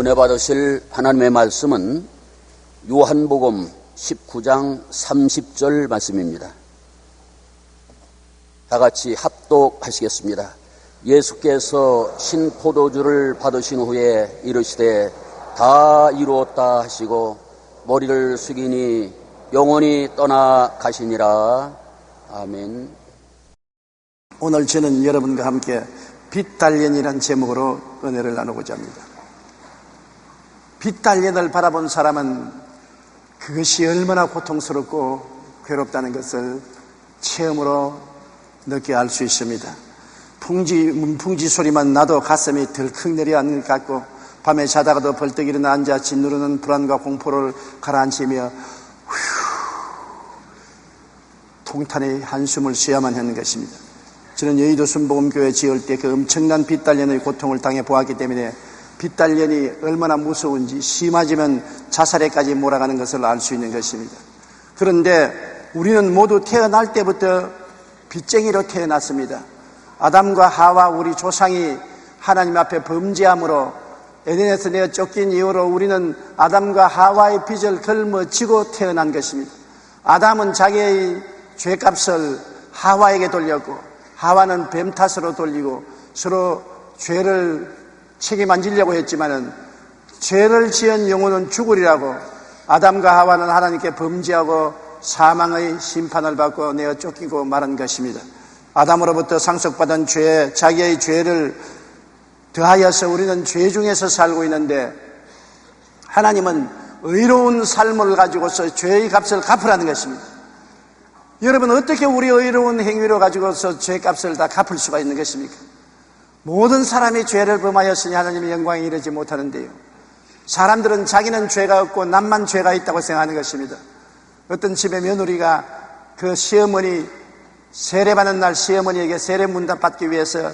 은혜 받으실 하나님의 말씀은 요한복음 19장 30절 말씀입니다. 다 같이 합독하시겠습니다. 예수께서 신포도주를 받으신 후에 이르시되 다 이루었다 하시고 머리를 숙이니 영원히 떠나 가시니라. 아멘. 오늘 저는 여러분과 함께 빛달년이라는 제목으로 은혜를 나누고자 합니다. 빛달년을 바라본 사람은 그것이 얼마나 고통스럽고 괴롭다는 것을 체험으로 느끼게 알 수 있습니다. 문풍지 소리만 나도 가슴이 덜컥 내려앉는 것 같고, 밤에 자다가도 벌떡 일어나 앉아 짓누르는 불안과 공포를 가라앉히며 통탄의 한숨을 쉬어야만 하는 것입니다. 저는 여의도 순복음교회 지을 때 그 엄청난 빛달년의 고통을 당해 보았기 때문에 빛달년이 얼마나 무서운지, 심해지면 자살에까지 몰아가는 것을 알 수 있는 것입니다. 그런데 우리는 모두 태어날 때부터 빚쟁이로 태어났습니다. 아담과 하와 우리 조상이 하나님 앞에 범죄함으로 에덴에서 내어 쫓긴 이후로 우리는 아담과 하와의 빚을 걸머쥐고 태어난 것입니다. 아담은 자기의 죄값을 하와에게 돌렸고, 하와는 뱀 탓으로 돌리고 서로 죄를 책임 안 지려고 했지만은 죄를 지은 영혼은 죽으리라고 아담과 하와는 하나님께 범죄하고 사망의 심판을 받고 내어 쫓기고 말한 것입니다. 아담으로부터 상속받은 죄, 자기의 죄를 더하여서 우리는 죄 중에서 살고 있는데, 하나님은 의로운 삶을 가지고서 죄의 값을 갚으라는 것입니다. 여러분, 어떻게 우리 의로운 행위로 가지고서 죄값을 다 갚을 수가 있는 것입니까? 모든 사람이 죄를 범하였으니 하나님의 영광에 이르지 못하는데요, 사람들은 자기는 죄가 없고 남만 죄가 있다고 생각하는 것입니다. 어떤 집의 며느리가 그 시어머니 세례받는 날 시어머니에게 세례 문답 받기 위해서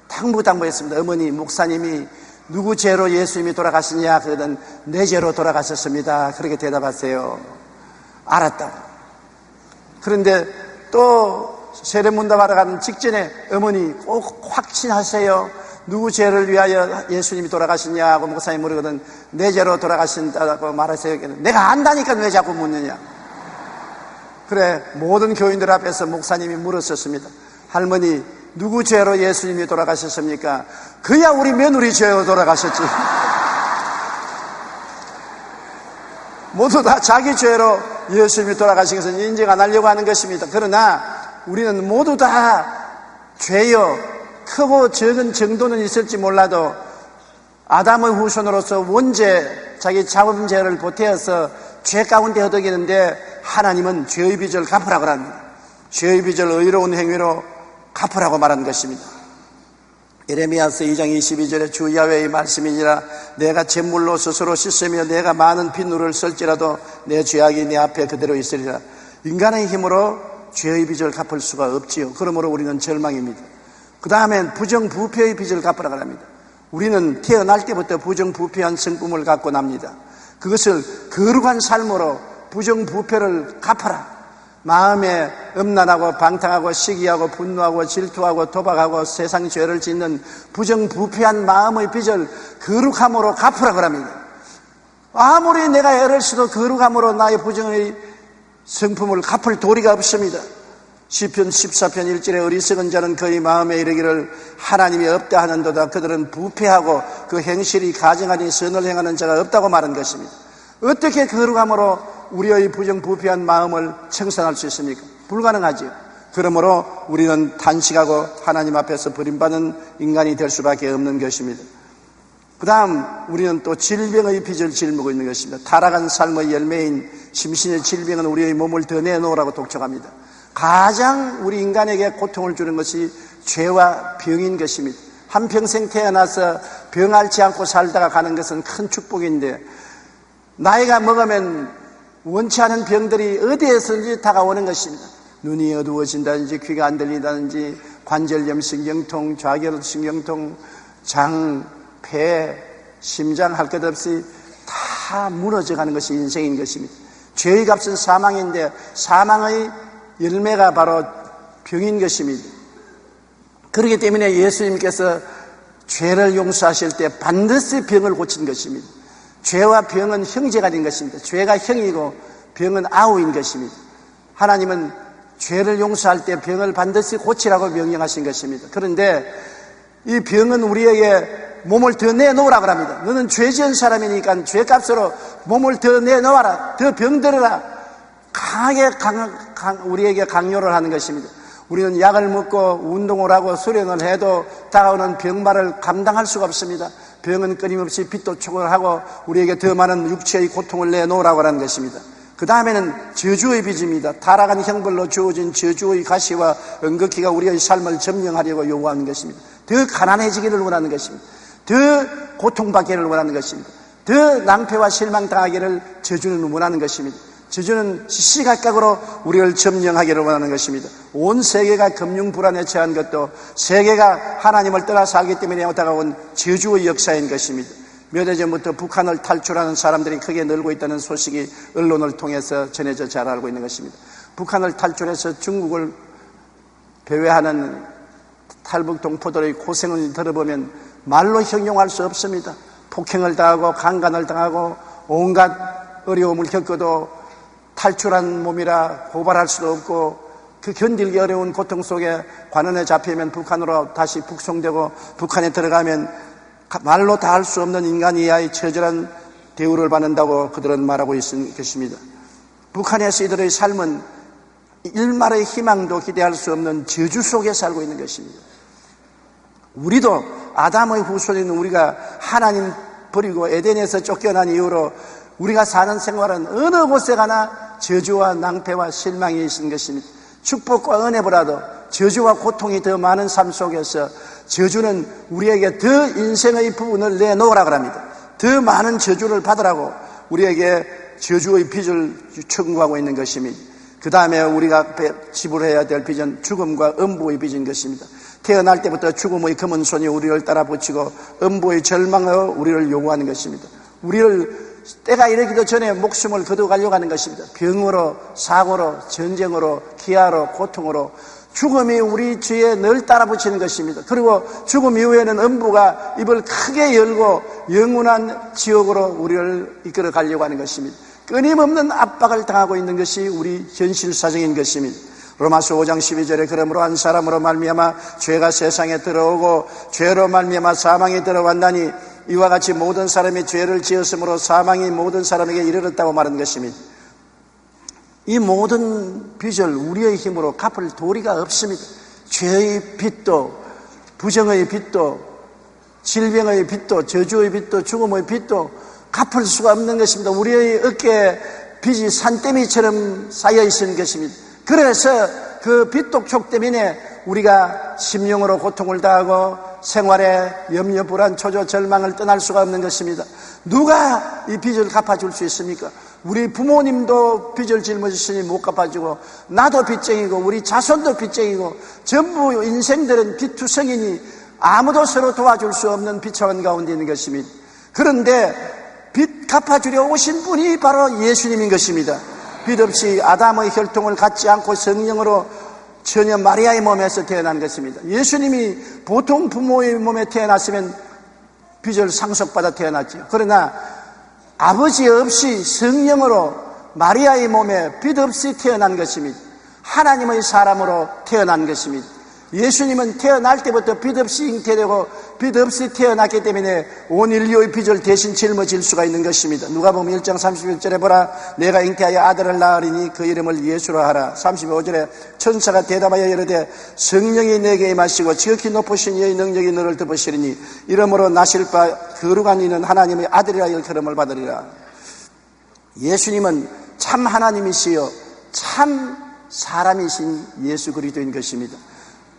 당부했습니다. 어머니, 목사님이 누구 죄로 예수님이 돌아가시냐? 그러던 내 죄로 돌아가셨습니다. 그렇게 대답하세요. 알았다고. 그런데 또 세례 문답하러 가는 직전에 어머니 꼭 확신하세요. 누구 죄를 위하여 예수님이 돌아가시냐고 목사님 물으거든. 내 죄로 돌아가신다고 말하세요. 내가 안다니까 왜 자꾸 묻느냐? 그래, 모든 교인들 앞에서 목사님이 물었었습니다. 할머니, 누구 죄로 예수님이 돌아가셨습니까? 그야 우리 며느리 죄로 돌아가셨지. 모두 다 자기 죄로 예수님이 돌아가신 것은 인정 안 하려고 하는 것입니다. 그러나 우리는 모두 다 죄요, 크고 적은 정도는 있을지 몰라도 아담의 후손으로서 원죄, 자기 자범죄를 보태어서 죄 가운데 허덕이는데, 하나님은 죄의 빚을 갚으라고 합니다. 죄의 빚을 의로운 행위로 갚으라고 말한 것입니다. 예레미야서 2장 22절에 주 야훼의 말씀이니라. 내가 잿물로 스스로 씻으며 내가 많은 빗물을 쓸지라도 내 죄악이 내 앞에 그대로 있으리라. 인간의 힘으로 죄의 빚을 갚을 수가 없지요. 그러므로 우리는 절망입니다. 그 다음엔 부정부패의 빚을 갚으라고 합니다. 우리는 태어날 때부터 부정부패한 성품을 갖고 납니다. 그것을 거룩한 삶으로 부정부패를 갚아라. 마음에 음란하고 방탕하고 시기하고 분노하고 질투하고 도박하고 세상 죄를 짓는 부정부패한 마음의 빚을 거룩함으로 갚으라고 합니다. 아무리 내가 애를 써도 거룩함으로 나의 부정의 성품을 갚을 도리가 없습니다. 시편 14편 1절에 어리석은 자는 그의 마음에 이르기를 하나님이 없다 하는도다. 그들은 부패하고 그 행실이 가증하니 선을 행하는 자가 없다고 말한 것입니다. 어떻게 거룩함으로 우리의 부정부패한 마음을 청산할 수 있습니까? 불가능하지요. 그러므로 우리는 탄식하고 하나님 앞에서 버림받은 인간이 될 수밖에 없는 것입니다. 그 다음 우리는 또 질병의 빚을 짊고 있는 것입니다. 타락한 삶의 열매인 심신의 질병은 우리의 몸을 더 내놓으라고 독촉합니다. 가장 우리 인간에게 고통을 주는 것이 죄와 병인 것입니다. 한평생 태어나서 병 앓지 않고 살다가 가는 것은 큰 축복인데, 나이가 먹으면 원치 않은 병들이 어디에서든지 다가오는 것입니다. 눈이 어두워진다든지, 귀가 안 들린다든지, 관절염, 신경통, 좌결 신경통, 장, 폐, 심장 할 것 없이 다 무너져가는 것이 인생인 것입니다. 죄의 값은 사망인데 사망의 열매가 바로 병인 것입니다. 그렇기 때문에 예수님께서 죄를 용서하실 때 반드시 병을 고친 것입니다. 죄와 병은 형제가 된 것입니다. 죄가 형이고 병은 아우인 것입니다. 하나님은 죄를 용서할 때 병을 반드시 고치라고 명령하신 것입니다. 그런데 이 병은 우리에게 몸을 더 내놓으라고 합니다. 너는 죄 지은 사람이니까 죄값으로 몸을 더 내놓아라, 더 병들어라, 강하게 우리에게 강요를 하는 것입니다. 우리는 약을 먹고 운동을 하고 수련을 해도 다가오는 병마를 감당할 수가 없습니다. 병은 끊임없이 빚도 초월하고 우리에게 더 많은 육체의 고통을 내놓으라고 하는 것입니다. 그 다음에는 저주의 빚입니다. 타락한 형벌로 주어진 저주의 가시와 은극기가 우리의 삶을 점령하려고 요구하는 것입니다. 더 가난해지기를 원하는 것입니다. 더 고통받기를 원하는 것입니다. 더 낭패와 실망당하기를 저주는 원하는 것입니다. 저주는 시시각각으로 우리를 점령하기를 원하는 것입니다. 온 세계가 금융 불안에 처한 것도 세계가 하나님을 떠나 살기 때문에 다가온 저주의 역사인 것입니다. 몇 해 전부터 북한을 탈출하는 사람들이 크게 늘고 있다는 소식이 언론을 통해서 전해져 잘 알고 있는 것입니다. 북한을 탈출해서 중국을 배회하는 탈북 동포들의 고생을 들어보면 말로 형용할 수 없습니다. 폭행을 당하고 강간을 당하고 온갖 어려움을 겪어도 탈출한 몸이라 고발할 수도 없고 그 견딜기 어려운 고통 속에 관원에 잡히면 북한으로 다시 북송되고 북한에 들어가면 말로 다 할 수 없는 인간 이하의 처절한 대우를 받는다고 그들은 말하고 있는 것입니다. 북한에서 이들의 삶은 일말의 희망도 기대할 수 없는 저주 속에 살고 있는 것입니다. 우리도 아담의 후손인 우리가 하나님 버리고 에덴에서 쫓겨난 이후로 우리가 사는 생활은 어느 곳에 가나 저주와 낭패와 실망이 있는 것입니다. 축복과 은혜보다도 저주와 고통이 더 많은 삶 속에서 저주는 우리에게 더 인생의 부분을 내놓으라고 합니다. 더 많은 저주를 받으라고 우리에게 저주의 빚을 청구하고 있는 것입니다. 그 다음에 우리가 지불해야 될 빚은 죽음과 음부의 빚인 것입니다. 태어날 때부터 죽음의 검은 손이 우리를 따라 붙이고 음부의 절망으로 우리를 요구하는 것입니다. 우리를 때가 이르기도 전에 목숨을 거둬가려고 하는 것입니다. 병으로, 사고로, 전쟁으로, 기아로, 고통으로 죽음이 우리 뒤에 늘 따라 붙이는 것입니다. 그리고 죽음 이후에는 음부가 입을 크게 열고 영원한 지옥으로 우리를 이끌어 가려고 하는 것입니다. 끊임없는 압박을 당하고 있는 것이 우리 현실 사정인 것입니다. 로마서 5장 12절에 그러므로 한 사람으로 말미암아 죄가 세상에 들어오고 죄로 말미암아 사망이 들어왔나니 이와 같이 모든 사람이 죄를 지었으므로 사망이 모든 사람에게 이르렀다고 말한 것입니다. 이 모든 빚을 우리의 힘으로 갚을 도리가 없습니다. 죄의 빚도, 부정의 빚도, 질병의 빚도, 저주의 빚도, 죽음의 빚도 갚을 수가 없는 것입니다. 우리의 어깨에 빚이 산더미처럼 쌓여 있는 것입니다. 그래서 그 빚독촉 때문에 우리가 심령으로 고통을 당하고 생활에 염려, 불안, 초조, 절망을 떠날 수가 없는 것입니다. 누가 이 빚을 갚아줄 수 있습니까? 우리 부모님도 빚을 짊어지시니 못 갚아주고 나도 빚쟁이고 우리 자손도 빚쟁이고 전부 인생들은 빚투성이니 아무도 서로 도와줄 수 없는 비참한 가운데 있는 것입니다. 그런데 빚 갚아주려 오신 분이 바로 예수님인 것입니다. 빚 없이 아담의 혈통을 갖지 않고 성령으로 처녀 마리아의 몸에서 태어난 것입니다. 예수님이 보통 부모의 몸에 태어났으면 빚을 상속받아 태어났죠. 그러나 아버지 없이 성령으로 마리아의 몸에 빚 없이 태어난 것입니다. 하나님의 사람으로 태어난 것입니다. 예수님은 태어날 때부터 빚 없이 잉태되고 빚 없이 태어났기 때문에 온 인류의 빚을 대신 짊어질 수가 있는 것입니다. 누가복음 1장 31절에 보라 내가 잉태하여 아들을 낳으리니 그 이름을 예수로 하라. 35절에 천사가 대답하여 이르되 성령이 내게 임하시고 지극히 높으신 이의 능력이 너를 덮으시리니 이러므로 나실 바 거룩한 이는 하나님의 아들이라 일컬음을 받으리라. 예수님은 참 하나님이시요 참 사람이신 예수 그리스도인 것입니다.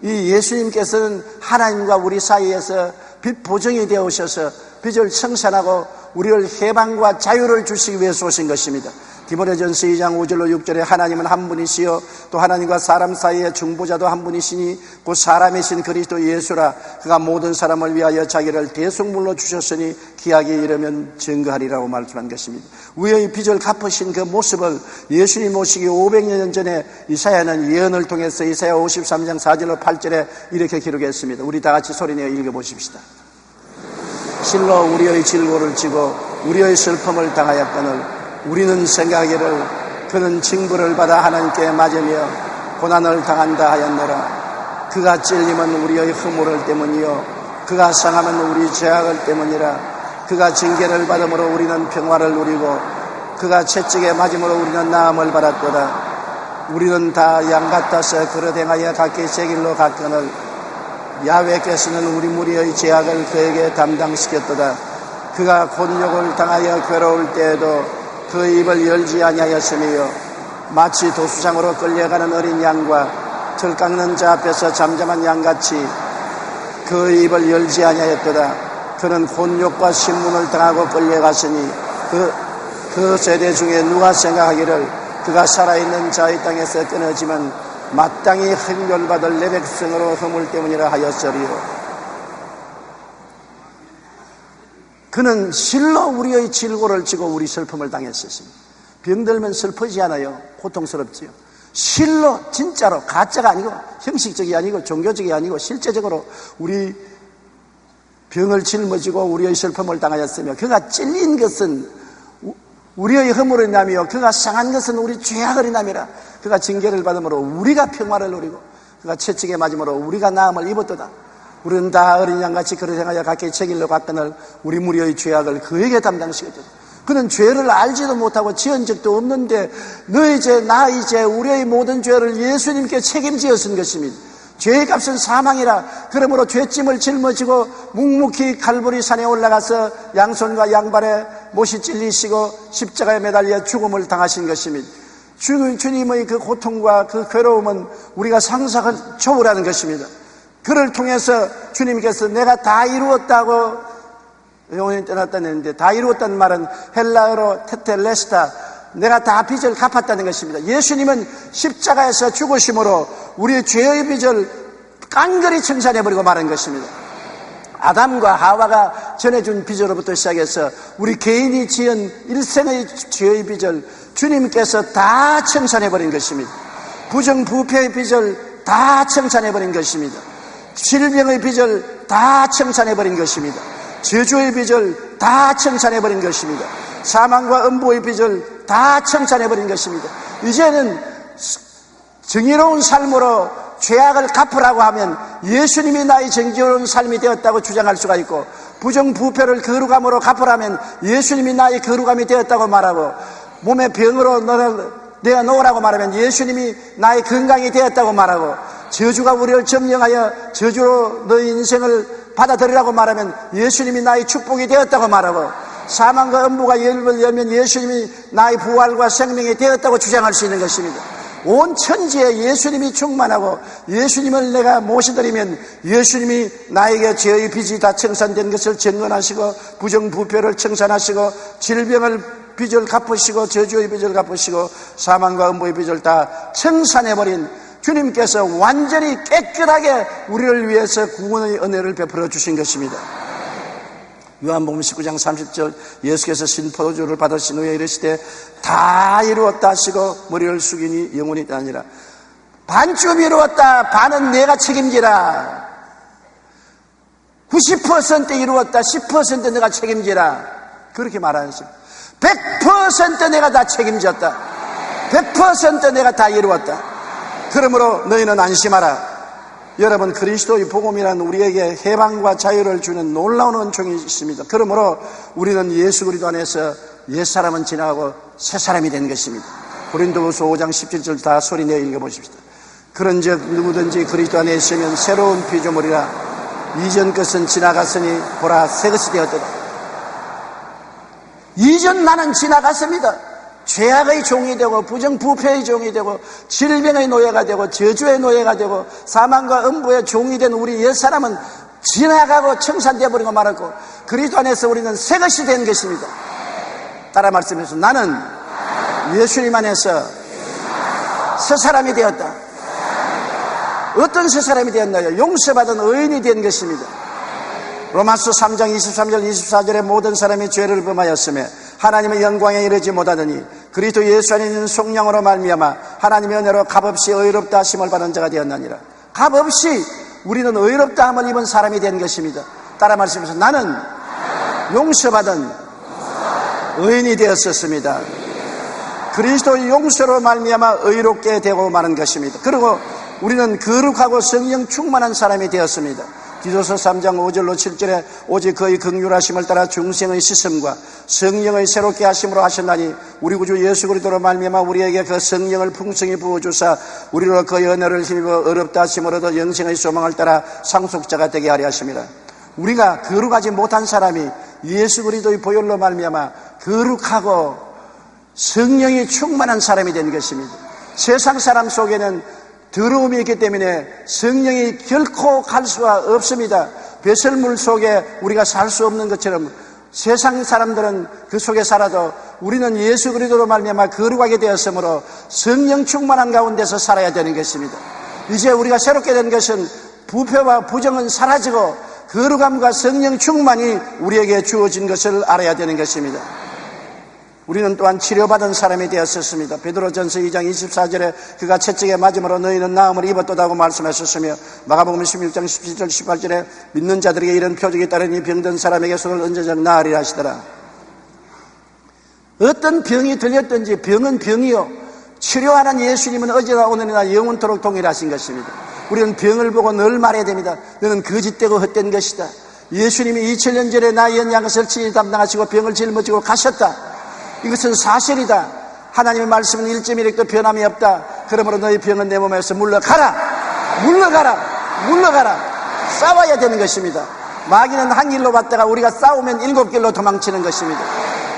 이 예수님께서는 하나님과 우리 사이에서 빚 보정이 되어 오셔서 빚을 청산하고 우리를 해방과 자유를 주시기 위해서 오신 것입니다. 디모데전서 2장 5절로 6절에 하나님은 한 분이시요 또 하나님과 사람 사이의 중보자도 한 분이시니 곧 사람이신 그리스도 예수라. 그가 모든 사람을 위하여 자기를 대속물로 주셨으니 기약이 이르면 증거하리라고 말씀한 것입니다. 우리의 빚을 갚으신 그 모습을 예수님 오시기 500년 전에 이사야는 예언을 통해서 이사야 53장 4절로 8절에 이렇게 기록했습니다. 우리 다 같이 소리내어 읽어보십시다. 실로 우리의 질고를 지고 우리의 슬픔을 당하였거늘 우리는 생각하기를 그는 징벌을 받아 하나님께 맞으며 고난을 당한다 하였노라. 그가 찔림은 우리의 허물을 때문이요 그가 상함은 우리 죄악을 때문이라. 그가 징계를 받음으로 우리는 평화를 누리고 그가 채찍에 맞음으로 우리는 나음을 받았도다. 우리는 다 양 같아서 그릇 행하여 각기 제 길로 갔거늘 야훼께서는 우리 무리의 죄악을 그에게 담당시켰도다. 그가 곤욕을 당하여 괴로울 때에도 그 입을 열지 아니하였으며 마치 도수장으로 끌려가는 어린 양과 털 깎는 자 앞에서 잠잠한 양같이 그 입을 열지 아니하였도다. 그는 곤욕과 신문을 당하고 끌려갔으니 그 세대 중에 누가 생각하기를 그가 살아있는 자의 땅에서 끊어지면 마땅히 흥멸받을 내 백성으로 허물 때문이라 하였으리요. 그는 실로 우리의 질고를 지고 우리 슬픔을 당했었습니다. 병들면 슬프지 않아요? 고통스럽지요. 실로 진짜로 가짜가 아니고 형식적이 아니고 종교적이 아니고 실제적으로 우리 병을 짊어지고 우리의 슬픔을 당하였으며 그가 찔린 것은 우리의 허물을 인하며 그가 상한 것은 우리 죄악을 인함이라. 그가 징계를 받음으로 우리가 평화를 누리고 그가 채찍에 맞음으로 우리가 나음을 입었도다. 우리는 다 어린 양같이 그릇 행하여 각기 제 길로 갔거늘 우리 무리의 죄악을 그에게 담당시켰도다. 그는 죄를 알지도 못하고 지은 적도 없는데 너희 죄, 나의 죄, 우리의 모든 죄를 예수님께 책임지었은 것입니다. 죄의 값은 사망이라. 그러므로 죄짐을 짊어지고 묵묵히 칼보리 산에 올라가서 양손과 양발에 못이 찔리시고 십자가에 매달려 죽음을 당하신 것입니다. 주님의 그 고통과 그 괴로움은 우리가 상상을 초월하는 것입니다. 그를 통해서 주님께서 내가 다 이루었다고 영원히 떠났다는 했는데, 다 이루었다는 말은 헬라어로 테텔레스타, 내가 다 빚을 갚았다는 것입니다. 예수님은 십자가에서 죽으심으로 우리의 죄의 빚을 깡그리 청산해버리고 말한 것입니다. 아담과 하와가 전해준 빚으로부터 시작해서 우리 개인이 지은 일생의 죄의 빚을 주님께서 다 청산해버린 것입니다. 부정부패의 빚을 다 청산해버린 것입니다. 질병의 빚을 다 청산해버린 것입니다. 저주의 빚을 다 청산해버린 것입니다. 사망과 음부의 빚을 다 청산해버린 것입니다. 이제는 정의로운 삶으로 죄악을 갚으라고 하면 예수님이 나의 정의로운 삶이 되었다고 주장할 수가 있고, 부정부패를 거룩함으로 갚으라면 예수님이 나의 거룩함이 되었다고 말하고, 몸의 병으로 내가 놓으라고 말하면 예수님이 나의 건강이 되었다고 말하고, 저주가 우리를 점령하여 저주로 너의 인생을 받아들이라고 말하면 예수님이 나의 축복이 되었다고 말하고, 사망과 음부가 열을 열면 예수님이 나의 부활과 생명이 되었다고 주장할 수 있는 것입니다. 온 천지에 예수님이 충만하고 예수님을 내가 모시드리면 예수님이 나에게 죄의 빚이 다 청산된 것을 증언하시고, 부정부패를 청산하시고, 질병을 빚을 갚으시고, 저주의 빚을 갚으시고, 사망과 음부의 빚을 다 청산해버린 주님께서 완전히 깨끗하게 우리를 위해서 구원의 은혜를 베풀어 주신 것입니다. 요한복음 19장 30절, 예수께서 신포도주를 받으신 후에 이르시되 다 이루었다 하시고 머리를 숙이니 영원히 아니라, 반쯤 이루었다, 반은 내가 책임지라. 90% 이루었다, 10% 내가 책임지라, 그렇게 말하셨어요. 100% 내가 다 책임졌다, 100% 내가 다 이루었다. 그러므로 너희는 안심하라. 여러분, 그리스도의 복음이란 우리에게 해방과 자유를 주는 놀라운 은총이 있습니다. 그러므로 우리는 예수 그리스도 안에서 옛사람은 지나가고 새사람이 된 것입니다. 고린도후서 5장 17절 다 소리내어 읽어보십시다. 그런즉 누구든지 그리스도 안에 있으면 새로운 피조물이라, 이전 것은 지나갔으니 보라 새 것이 되었도다. 이전 나는 지나갔습니다. 죄악의 종이 되고, 부정부패의 종이 되고, 질병의 노예가 되고, 저주의 노예가 되고, 사망과 음부의 종이 된 우리 옛사람은 지나가고 청산되어 버리고 말았고, 그리스도 안에서 우리는 새 것이 된 것입니다. 따라 말씀해서 나는 예수님 안에서 새 사람이 되었다. 어떤 새 사람이 되었나요? 용서받은 의인이 된 것입니다. 로마서 3장 23절 24절에 모든 사람이 죄를 범하였으며 하나님의 영광에 이르지 못하더니 그리스도 예수 안에 있는 속량으로 말미암아 하나님의 은혜로 값없이 의롭다 하심을 받은 자가 되었나니라. 값없이 우리는 의롭다 함을 입은 사람이 된 것입니다. 따라 말씀하셔서 나는 용서받은 의인이 되었었습니다. 그리스도의 용서로 말미암아 의롭게 되고 마는 것입니다. 그리고 우리는 거룩하고 성령 충만한 사람이 되었습니다. 디도서 3장 5절로 7절에 오직 그의 긍휼하심을 따라 중생의 씻음과 성령의 새롭게 하심으로 하셨나니 우리 구주 예수 그리스도로 말미암아 우리에게 그 성령을 풍성히 부어주사 우리로 그의 은혜를 힘입어 어렵다 하심으로도 영생의 소망을 따라 상속자가 되게 하려 하십니다. 우리가 거룩하지 못한 사람이 예수 그리스도의 보혈로 말미암아 거룩하고 성령이 충만한 사람이 된 것입니다. 세상 사람 속에는 더러움이 있기 때문에 성령이 결코 갈 수가 없습니다. 배설물 속에 우리가 살 수 없는 것처럼 세상 사람들은 그 속에 살아도 우리는 예수 그리스도로 말미암아 거룩하게 되었으므로 성령 충만한 가운데서 살아야 되는 것입니다. 이제 우리가 새롭게 된 것은 부패와 부정은 사라지고 거룩함과 성령 충만이 우리에게 주어진 것을 알아야 되는 것입니다. 우리는 또한 치료받은 사람이 되었었습니다. 베드로전서 2장 24절에 그가 채찍에 맞음으로 너희는 나음을 입었도다고 말씀하셨으며 마가복음 16장 17절 18절에 믿는 자들에게 이런 표적이 따르니 병든 사람에게 손을 얹어서 나으리라 하시더라. 어떤 병이 들렸든지 병은 병이요 치료하는 예수님은 어제나 오늘이나 영원토록 동일하신 것입니다. 우리는 병을 보고 늘 말해야 됩니다. 너는 거짓되고 헛된 것이다. 예수님이 2000년 전에 나의 연약을 친히 담당하시고 병을 짊어지고 가셨다. 이것은 사실이다. 하나님의 말씀은 1.1획도 변함이 없다. 그러므로 너희 병은 내 몸에서 물러가라. 물러가라. 물러가라. 싸워야 되는 것입니다. 마귀는 한 길로 왔다가 우리가 싸우면 7길로 도망치는 것입니다.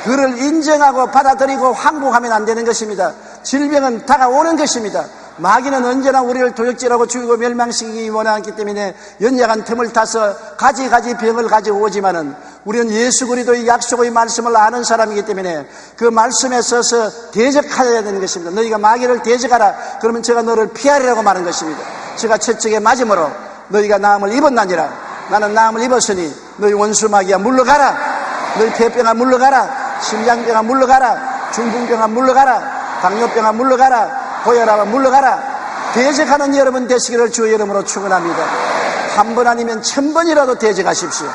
그를 인정하고 받아들이고 항복하면 안 되는 것입니다. 질병은 다가오는 것입니다. 마귀는 언제나 우리를 도적질하고 죽이고 멸망시키기 원하기 때문에 연약한 틈을 타서 가지 병을 가지고 오지만은 우리는 예수 그리스도의 약속의 말씀을 아는 사람이기 때문에 그 말씀에 서서 대적해야 되는 것입니다. 너희가 마귀를 대적하라. 그러면 제가 너를 피하리라고 말하는 것입니다. 제가 채찍에 맞음으로 너희가 나음을 입었나니라. 나는 나음을 입었으니 너희 원수 마귀야 물러가라. 너희 폐병아 물러가라. 심장병아 물러가라. 중풍병아 물러가라. 당뇨병아 물러가라. 고혈압아 물러가라. 대적하는 여러분 되시기를 주의 이름으로 축원합니다. 한 번 아니면 1000번이라도 대적하십시오.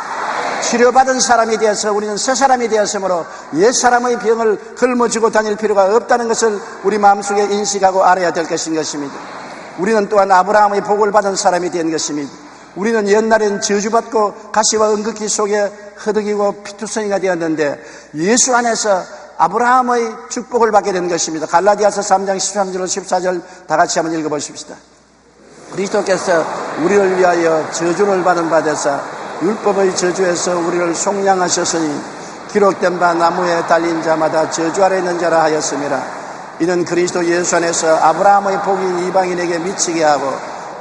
치료받은 사람이 되어서 우리는 새 사람이 되었으므로 옛 사람의 병을 걸머쥐고 다닐 필요가 없다는 것을 우리 마음속에 인식하고 알아야 될 것인 것입니다. 우리는 또한 아브라함의 복을 받은 사람이 된 것입니다. 우리는 옛날엔 저주받고 가시와 은극기 속에 허덕이고 피투성이가 되었는데 예수 안에서 아브라함의 축복을 받게 된 것입니다. 갈라디아서 3장 13절로 14절 다 같이 한번 읽어보십시다. 그리스도께서 우리를 위하여 저주를 받은 바 되사 율법의 저주에서 우리를 속량하셨으니 기록된 바 나무에 달린 자마다 저주 아래 있는 자라 하였음이라. 이는 그리스도 예수 안에서 아브라함의 복이 이방인에게 미치게 하고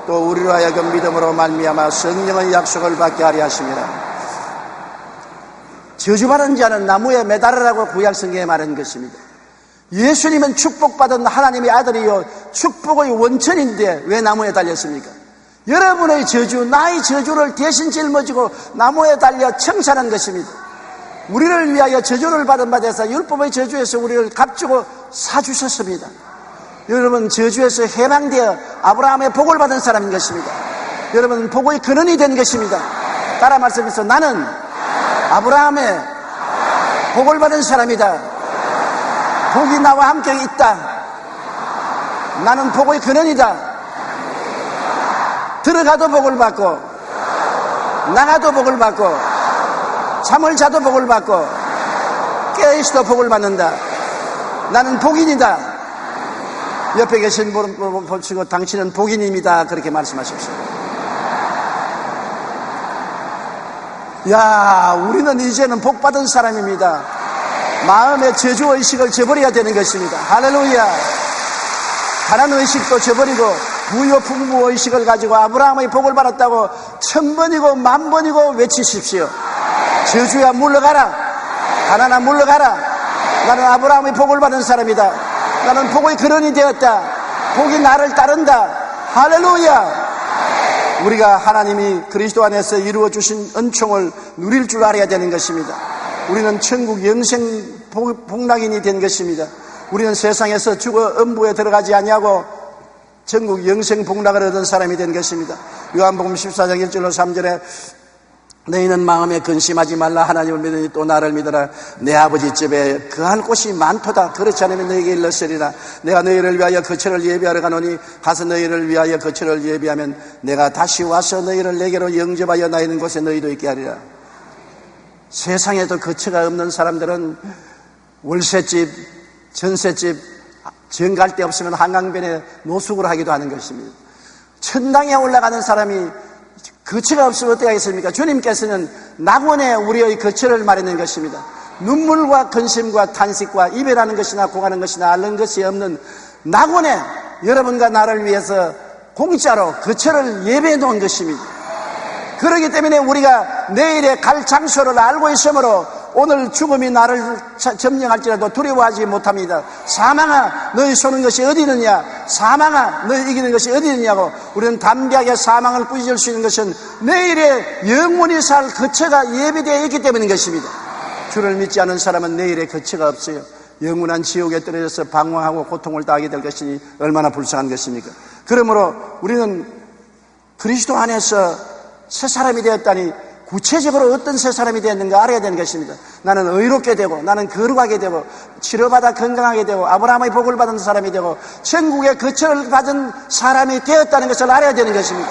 또 우리로 하여금 믿음으로 말미암아 성령의 약속을 받게 하려 하심이라. 저주받은 자는 나무에 매달으라고 구약성경에 말한 것입니다. 예수님은 축복받은 하나님의 아들이요 축복의 원천인데 왜 나무에 달렸습니까? 여러분의 저주, 나의 저주를 대신 짊어지고 나무에 달려 청산한 것입니다. 우리를 위하여 저주를 받은 바 되사 율법의 저주에서 우리를 값주고 사주셨습니다. 여러분 저주에서 해방되어 아브라함의 복을 받은 사람인 것입니다. 여러분 복의 근원이 된 것입니다. 따라 말씀해서 나는 아브라함의 복을 받은 사람이다. 복이 나와 함께 있다. 나는 복의 근원이다. 들어가도 복을 받고 나가도 복을 받고 잠을 자도 복을 받고 깨어있어도 복을 받는다. 나는 복인이다. 옆에 계신 분 보시고 당신은 복인입니다. 그렇게 말씀하십시오. 야, 우리는 이제는 복받은 사람입니다. 마음의 저주의식을 저버려야 되는 것입니다. 할렐루야. 가난의식도 저버리고 부유풍부의식을 가지고 아브라함의 복을 받았다고 1000번이고 10,000번이고 외치십시오. 저주야 물러가라. 가난아 물러가라. 나는 아브라함의 복을 받은 사람이다. 나는 복의 근원이 되었다. 복이 나를 따른다. 할렐루야. 우리가 하나님이 그리스도 안에서 이루어주신 은총을 누릴 줄 알아야 되는 것입니다. 우리는 천국 영생 복락인이 된 것입니다. 우리는 세상에서 죽어 음부에 들어가지 아니하고 전국 영생 복락을 얻은 사람이 된 것입니다. 요한복음 14장 1절로 3절에 너희는 마음에 근심하지 말라. 하나님을 믿으니 또 나를 믿어라. 내 아버지 집에 거할 곳이 많도다. 그렇지 않으면 너희에게 일렀으리라. 내가 너희를 위하여 거처를 예비하러 가노니 가서 너희를 위하여 거처를 예비하면 내가 다시 와서 너희를 내게로 영접하여 나 있는 곳에 너희도 있게 하리라. 세상에도 거처가 없는 사람들은 월세집, 전세집, 정갈 데 없으면 한강변에 노숙을 하기도 하는 것입니다. 천당에 올라가는 사람이 거처가 없으면 어떻게 하겠습니까? 주님께서는 낙원에 우리의 거처를 마련한 것입니다. 눈물과 근심과 탄식과 이별하는 것이나 공하는 것이나 앓는 것이 없는 낙원에 여러분과 나를 위해서 공짜로 거처를 예배해 놓은 것입니다. 그렇기 때문에 우리가 내일에 갈 장소를 알고 있으므로 오늘 죽음이 나를 점령할지라도 두려워하지 못합니다. 사망아 너희 쏘는 것이 어디 있느냐, 사망아 너희 이기는 것이 어디 있느냐고. 우리는 담대하게 사망을 꾸짖을 수 있는 것은 내일에 영원히 살 거처가 예비되어 있기 때문인 것입니다. 주를 믿지 않은 사람은 내일에 거처가 없어요. 영원한 지옥에 떨어져서 방황하고 고통을 당하게 될 것이니 얼마나 불쌍한 것입니까? 그러므로 우리는 그리스도 안에서 새 사람이 되었다니 구체적으로 어떤 새 사람이 되었는가 알아야 되는 것입니다. 나는 의롭게 되고, 나는 거룩하게 되고, 치료받아 건강하게 되고, 아브라함의 복을 받은 사람이 되고, 천국의 거처를 받은 사람이 되었다는 것을 알아야 되는 것입니다.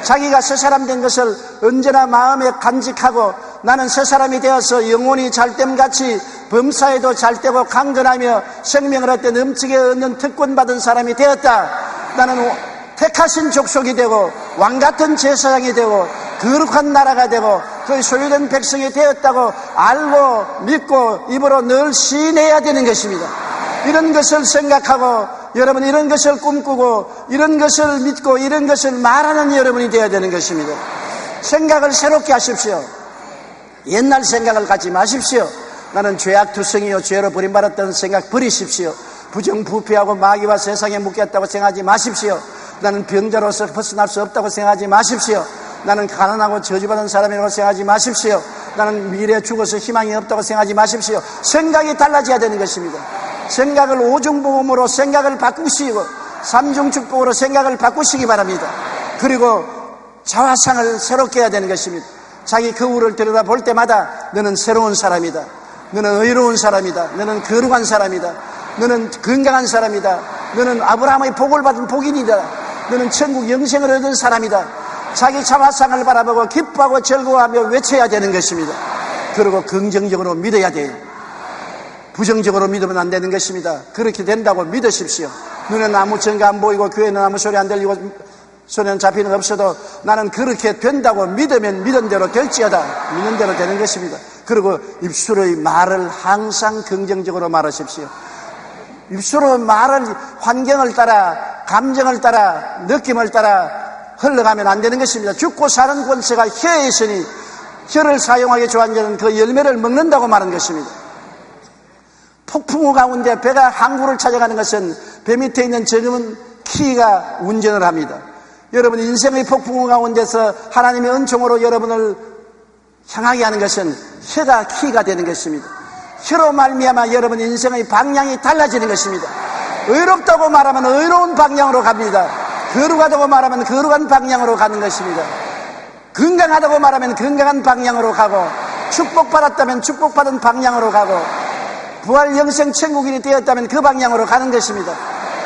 자기가 새 사람 된 것을 언제나 마음에 간직하고, 나는 새 사람이 되어서 영혼이 잘됨같이 범사에도 잘되고 강건하며 생명을 얻되 넘치게 얻는 특권 받은 사람이 되었다. 나는 택하신 족속이 되고 왕같은 제사장이 되고 거룩한 나라가 되고 그의 소유된 백성이 되었다고 알고 믿고 입으로 늘 시인해야 되는 것입니다. 이런 것을 생각하고 여러분 이런 것을 꿈꾸고 이런 것을 믿고 이런 것을 말하는 여러분이 되어야 되는 것입니다. 생각을 새롭게 하십시오. 옛날 생각을 갖지 마십시오. 나는 죄악투성이요 죄로 버림받았다는 생각 버리십시오. 부정부패하고 마귀와 세상에 묶였다고 생각하지 마십시오. 나는 병자로서 벗어날 수 없다고 생각하지 마십시오. 나는 가난하고 저주받은 사람이라고 생각하지 마십시오. 나는 미래에 죽어서 희망이 없다고 생각하지 마십시오. 생각이 달라져야 되는 것입니다. 생각을 오중복음으로 생각을 바꾸시고 삼중축복으로 생각을 바꾸시기 바랍니다. 그리고 자화상을 새롭게 해야 되는 것입니다. 자기 거울을 들여다볼 때마다 너는 새로운 사람이다. 너는 의로운 사람이다. 너는 거룩한 사람이다. 너는 건강한 사람이다. 너는 아브라함의 복을 받은 복인이다. 너는 천국 영생을 얻은 사람이다. 자기 자화상을 바라보고 기뻐하고 즐거워하며 외쳐야 되는 것입니다. 그리고 긍정적으로 믿어야 돼요. 부정적으로 믿으면 안 되는 것입니다. 그렇게 된다고 믿으십시오. 눈에는 아무 증거 안 보이고 귀에는 아무 소리 안 들리고 손에는 잡히는 거 없어도 나는 그렇게 된다고 믿으면 믿은 대로 될지어다. 믿는 대로 되는 것입니다. 그리고 입술의 말을 항상 긍정적으로 말하십시오. 입술의 말을 환경을 따라 감정을 따라 느낌을 따라 흘러가면 안 되는 것입니다. 죽고 사는 권세가 혀에 있으니 혀를 사용하기 좋아하는 자는 그 열매를 먹는다고 말한 것입니다. 폭풍우 가운데 배가 항구를 찾아가는 것은 배 밑에 있는 적은 키가 운전을 합니다. 여러분 인생의 폭풍우 가운데서 하나님의 은총으로 여러분을 향하게 하는 것은 혀가 키가 되는 것입니다. 혀로 말미암아 여러분 인생의 방향이 달라지는 것입니다. 의롭다고 말하면 의로운 방향으로 갑니다. 거룩하다고 말하면 거룩한 방향으로 가는 것입니다. 건강하다고 말하면 건강한 방향으로 가고 축복받았다면 축복받은 방향으로 가고 부활 영생 천국인이 되었다면 그 방향으로 가는 것입니다.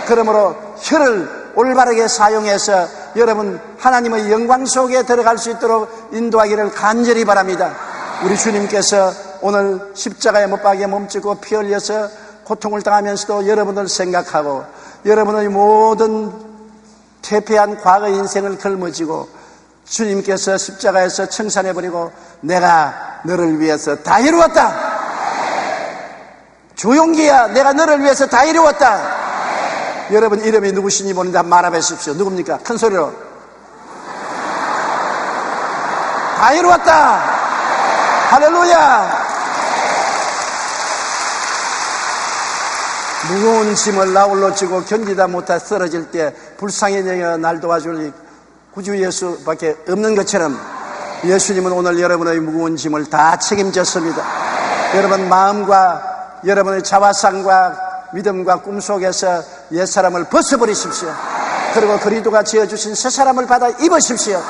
그러므로 혀를 올바르게 사용해서 여러분 하나님의 영광 속에 들어갈 수 있도록 인도하기를 간절히 바랍니다. 우리 주님께서 오늘 십자가에 못 박에 몸짓고 피 흘려서 고통을 당하면서도 여러분을 생각하고 여러분의 모든 퇴폐한 과거 인생을 걸머쥐고 주님께서 십자가에서 청산해버리고 내가 너를 위해서 다 이루었다. 조용기야 내가 너를 위해서 다 이루었다. 여러분 이름이 누구시니 보는데 한번 말해보십시오. 누굽니까? 큰 소리로. 다 이루었다. 할렐루야. 무거운 짐을 나홀로 지고 견디다 못해 쓰러질 때 불쌍히 여겨 날 도와줄 구주 예수밖에 없는 것처럼 예수님은 오늘 여러분의 무거운 짐을 다 책임졌습니다. 여러분 마음과 여러분의 자화상과 믿음과 꿈 속에서 옛사람을 벗어버리십시오. 그리고 그리스도가 지어주신 새 사람을 받아 입으십시오.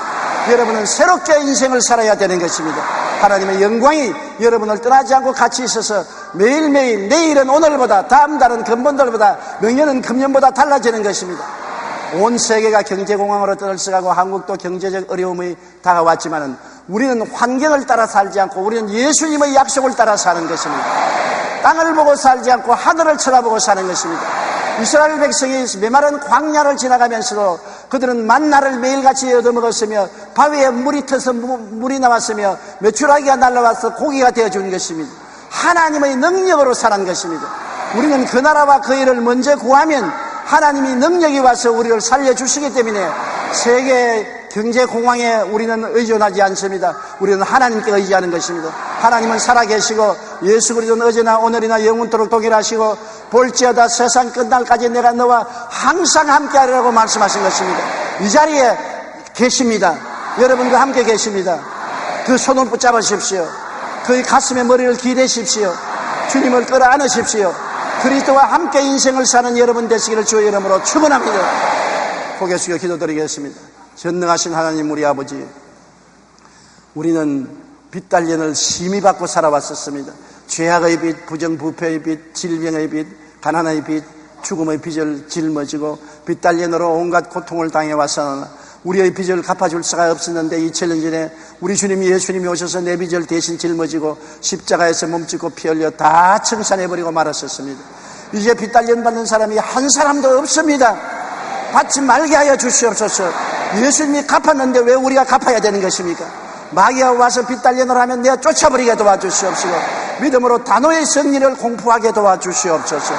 여러분은 새롭게 인생을 살아야 되는 것입니다. 하나님의 영광이 여러분을 떠나지 않고 같이 있어서 매일매일 내일은 오늘보다, 다음 달은 근본달보다, 명년은 금년보다 달라지는 것입니다. 온 세계가 경제공황으로 떠들썩하고 한국도 경제적 어려움이 다가왔지만은 우리는 환경을 따라 살지 않고 우리는 예수님의 약속을 따라 사는 것입니다. 땅을 보고 살지 않고 하늘을 쳐다보고 사는 것입니다. 이스라엘 백성이 메마른 광야를 지나가면서도 그들은 만나를 매일같이 얻어먹었으며 바위에 물이 터서 물이 나왔으며 메추라기가 날라와서 고기가 되어준 것입니다. 하나님의 능력으로 살은 것입니다. 우리는 그 나라와 그 일을 먼저 구하면 하나님이 능력이 와서 우리를 살려주시기 때문에 세계 경제 공황에 우리는 의존하지 않습니다. 우리는 하나님께 의지하는 것입니다. 하나님은 살아계시고 예수 그리스도는 어제나 오늘이나 영원토록 동일하시고 볼지어다 세상 끝날까지 내가 너와 항상 함께하리라고 말씀하신 것입니다. 이 자리에 계십니다. 여러분과 함께 계십니다. 그 손을 붙잡으십시오. 그의 가슴에 머리를 기대십시오. 주님을 끌어안으십시오. 그리스도와 함께 인생을 사는 여러분 되시기를 주의 이름으로 축원합니다. 고개 숙여 기도드리겠습니다. 전능하신 하나님 우리 아버지, 우리는 빚달련을 심히 받고 살아왔었습니다. 죄악의 빚, 부정부패의 빚, 질병의 빚, 가난의 빚, 죽음의 빚을 짊어지고 빚달련으로 온갖 고통을 당해왔으나 우리의 빚을 갚아줄 수가 없었는데 2000년 전에 우리 주님이 예수님이 오셔서 내 빚을 대신 짊어지고 십자가에서 몸짓고 피 흘려 다 청산해버리고 말았었습니다. 이제 빚달련 받는 사람이 한 사람도 없습니다. 받지 말게 하여 주시옵소서. 예수님이 갚았는데 왜 우리가 갚아야 되는 것입니까? 마귀가 와서 빚달련을 하면 내가 쫓아버리게 도와주시옵시고 믿음으로 단호의 승리를 공포하게 도와주시옵소서.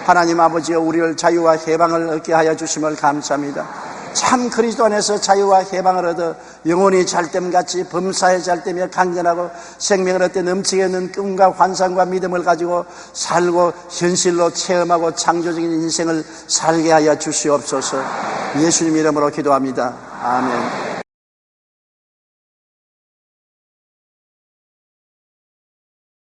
하나님 아버지여, 우리를 자유와 해방을 얻게 하여 주심을 감사합니다. 참 그리스도 안에서 자유와 해방을 얻어 영혼이 잘됨같이 범사에 잘되며 강건하고 생명을 얻되 넘치게 있는 꿈과 환상과 믿음을 가지고 살고 현실로 체험하고 창조적인 인생을 살게 하여 주시옵소서. 예수님 이름으로 기도합니다. 아멘.